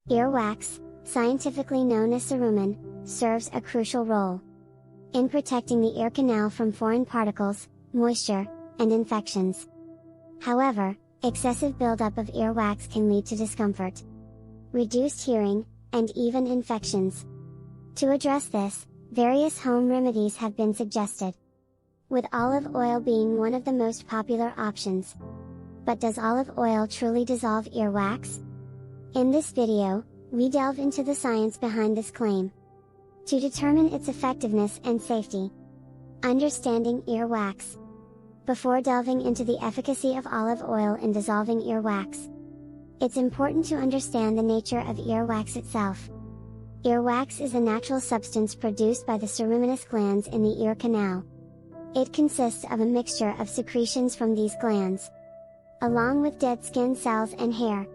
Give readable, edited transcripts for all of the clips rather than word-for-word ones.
Earwax, scientifically known as cerumen, serves a crucial role in protecting the ear canal from foreign particles, moisture, and infections. However, excessive buildup of earwax can lead to discomfort, reduced hearing, and even infections. To address this, various home remedies have been suggested, with olive oil being one of the most popular options. But does olive oil truly dissolve earwax? In this video, we delve into the science behind this claim to determine its effectiveness and safety. Understanding earwax. Before delving into the efficacy of olive oil in dissolving earwax, it's important to understand the nature of earwax itself. Earwax is a natural substance produced by the ceruminous glands in the ear canal. It consists of a mixture of secretions from these glands, along with dead skin cells and hair.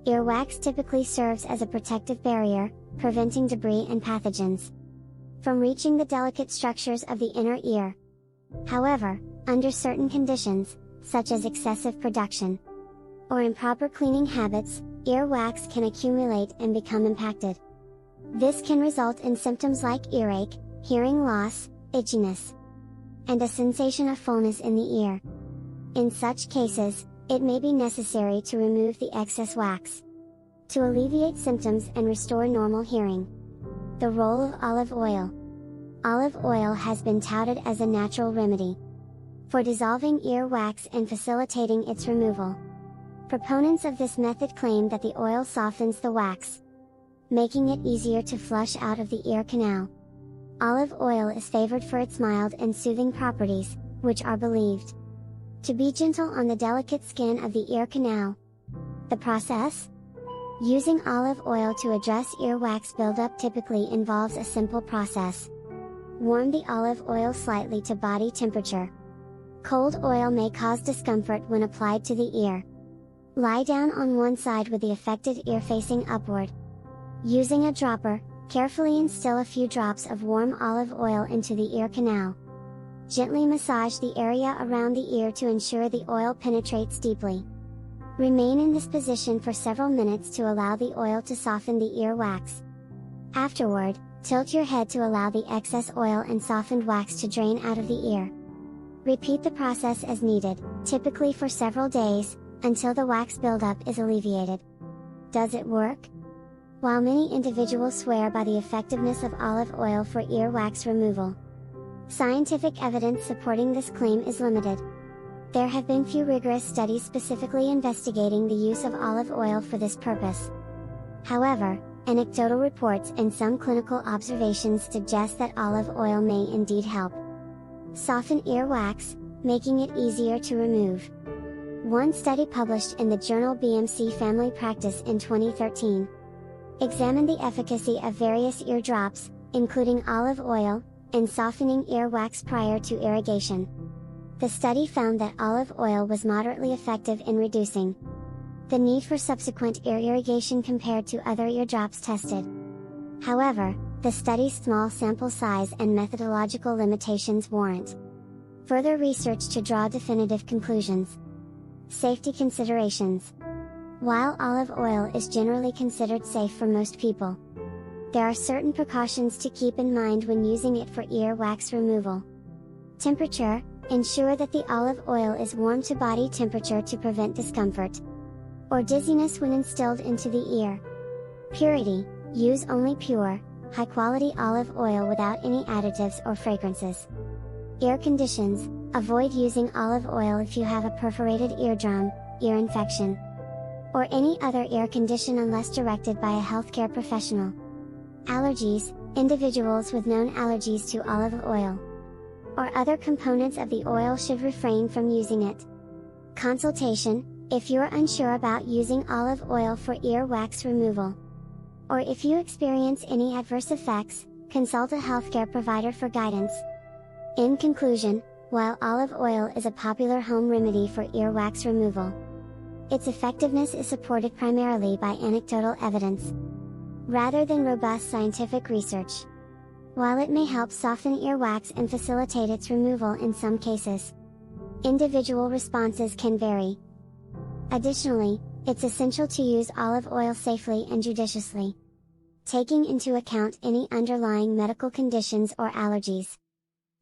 Earwax typically serves as a protective barrier, preventing debris and pathogens from reaching the delicate structures of the inner ear. However, under certain conditions, such as excessive production or improper cleaning habits, earwax can accumulate and become impacted. This can result in symptoms like earache, hearing loss, itchiness, and a sensation of fullness in the ear. In such cases, it may be necessary to remove the excess wax to alleviate symptoms and restore normal hearing. The role of olive oil. Olive oil has been touted as a natural remedy for dissolving earwax and facilitating its removal. Proponents of this method claim that the oil softens the wax, making it easier to flush out of the ear canal. Olive oil is favored for its mild and soothing properties, which are believed to be gentle on the delicate skin of the ear canal. The process? Using olive oil to address earwax buildup typically involves a simple process. Warm the olive oil slightly to body temperature. Cold oil may cause discomfort when applied to the ear. Lie down on one side with the affected ear facing upward. Using a dropper, carefully instill a few drops of warm olive oil into the ear canal. Gently massage the area around the ear to ensure the oil penetrates deeply. Remain in this position for several minutes to allow the oil to soften the ear wax. Afterward, tilt your head to allow the excess oil and softened wax to drain out of the ear. Repeat the process as needed, typically for several days, until the wax buildup is alleviated. Does it work? While many individuals swear by the effectiveness of olive oil for earwax removal, scientific evidence supporting this claim is limited. There have been few rigorous studies specifically investigating the use of olive oil for this purpose. However, anecdotal reports and some clinical observations suggest that olive oil may indeed help soften earwax, making it easier to remove. One study published in the journal BMC Family Practice in 2013 examined the efficacy of various ear drops, including olive oil, in softening earwax prior to irrigation. The study found that olive oil was moderately effective in reducing the need for subsequent ear irrigation compared to other ear drops tested. However, the study's small sample size and methodological limitations warrant further research to draw definitive conclusions. Safety considerations. While olive oil is generally considered safe for most people, there are certain precautions to keep in mind when using it for earwax removal. Temperature. Ensure that the olive oil is warm to body temperature to prevent discomfort or dizziness when instilled into the ear. Purity. Use only pure, high-quality olive oil without any additives or fragrances. Ear conditions. Avoid using olive oil if you have a perforated eardrum, ear infection, or any other ear condition unless directed by a healthcare professional. Allergies. Individuals with known allergies to olive oil or other components of the oil should refrain from using it. Consultation. If you're unsure about using olive oil for earwax removal, or if you experience any adverse effects, consult a healthcare provider for guidance. In conclusion, while olive oil is a popular home remedy for earwax removal, its effectiveness is supported primarily by anecdotal evidence, rather than robust scientific research. While it may help soften earwax and facilitate its removal in some cases, individual responses can vary. Additionally, It's essential to use olive oil safely and judiciously, taking into account any underlying medical conditions or allergies.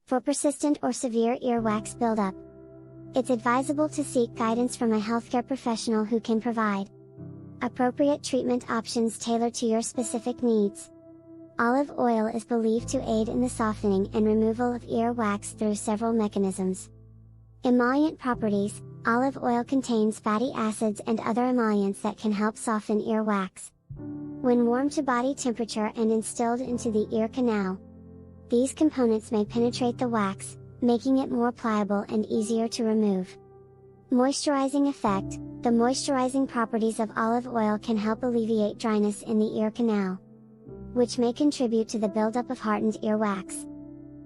For persistent or severe earwax buildup, it's advisable to seek guidance from a healthcare professional who can provide appropriate treatment options tailored to your specific needs. Olive oil is believed to aid in the softening and removal of earwax through several mechanisms. Emollient properties: olive oil contains fatty acids and other emollients that can help soften earwax. When warmed to body temperature and instilled into the ear canal, these components may penetrate the wax, making it more pliable and easier to remove. Moisturizing effect: the moisturizing properties of olive oil can help alleviate dryness in the ear canal, which may contribute to the buildup of hardened earwax.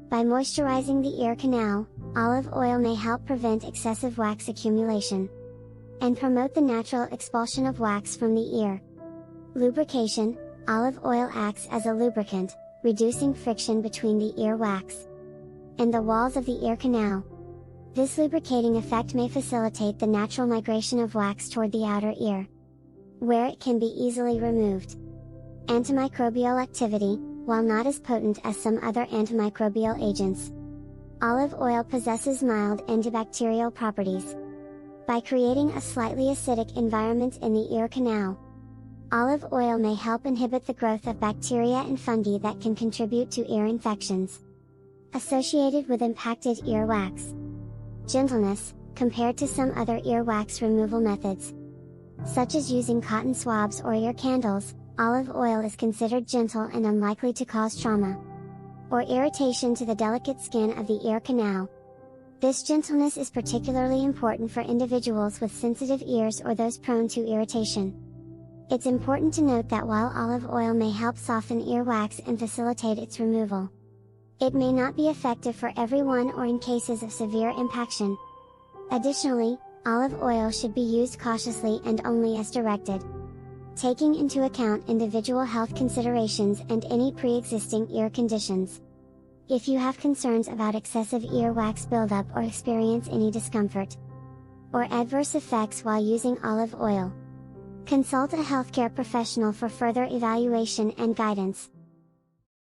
By moisturizing the ear canal, olive oil may help prevent excessive wax accumulation and promote the natural expulsion of wax from the ear. Lubrication: olive oil acts as a lubricant, reducing friction between the ear wax and the walls of the ear canal. This lubricating effect may facilitate the natural migration of wax toward the outer ear, where it can be easily removed. Antimicrobial activity: while not as potent as some other antimicrobial agents, olive oil possesses mild antibacterial properties. By creating a slightly acidic environment in the ear canal, olive oil may help inhibit the growth of bacteria and fungi that can contribute to ear infections associated with impacted earwax. Gentleness: compared to some other earwax removal methods, such as using cotton swabs or ear candles, olive oil is considered gentle and unlikely to cause trauma or irritation to the delicate skin of the ear canal. This gentleness is particularly important for individuals with sensitive ears or those prone to irritation. It's important to note that while olive oil may help soften earwax and facilitate its removal, it may not be effective for everyone or in cases of severe impaction. Additionally, olive oil should be used cautiously and only as directed, taking into account individual health considerations and any pre-existing ear conditions. If you have concerns about excessive earwax buildup or experience any discomfort or adverse effects while using olive oil, consult a healthcare professional for further evaluation and guidance.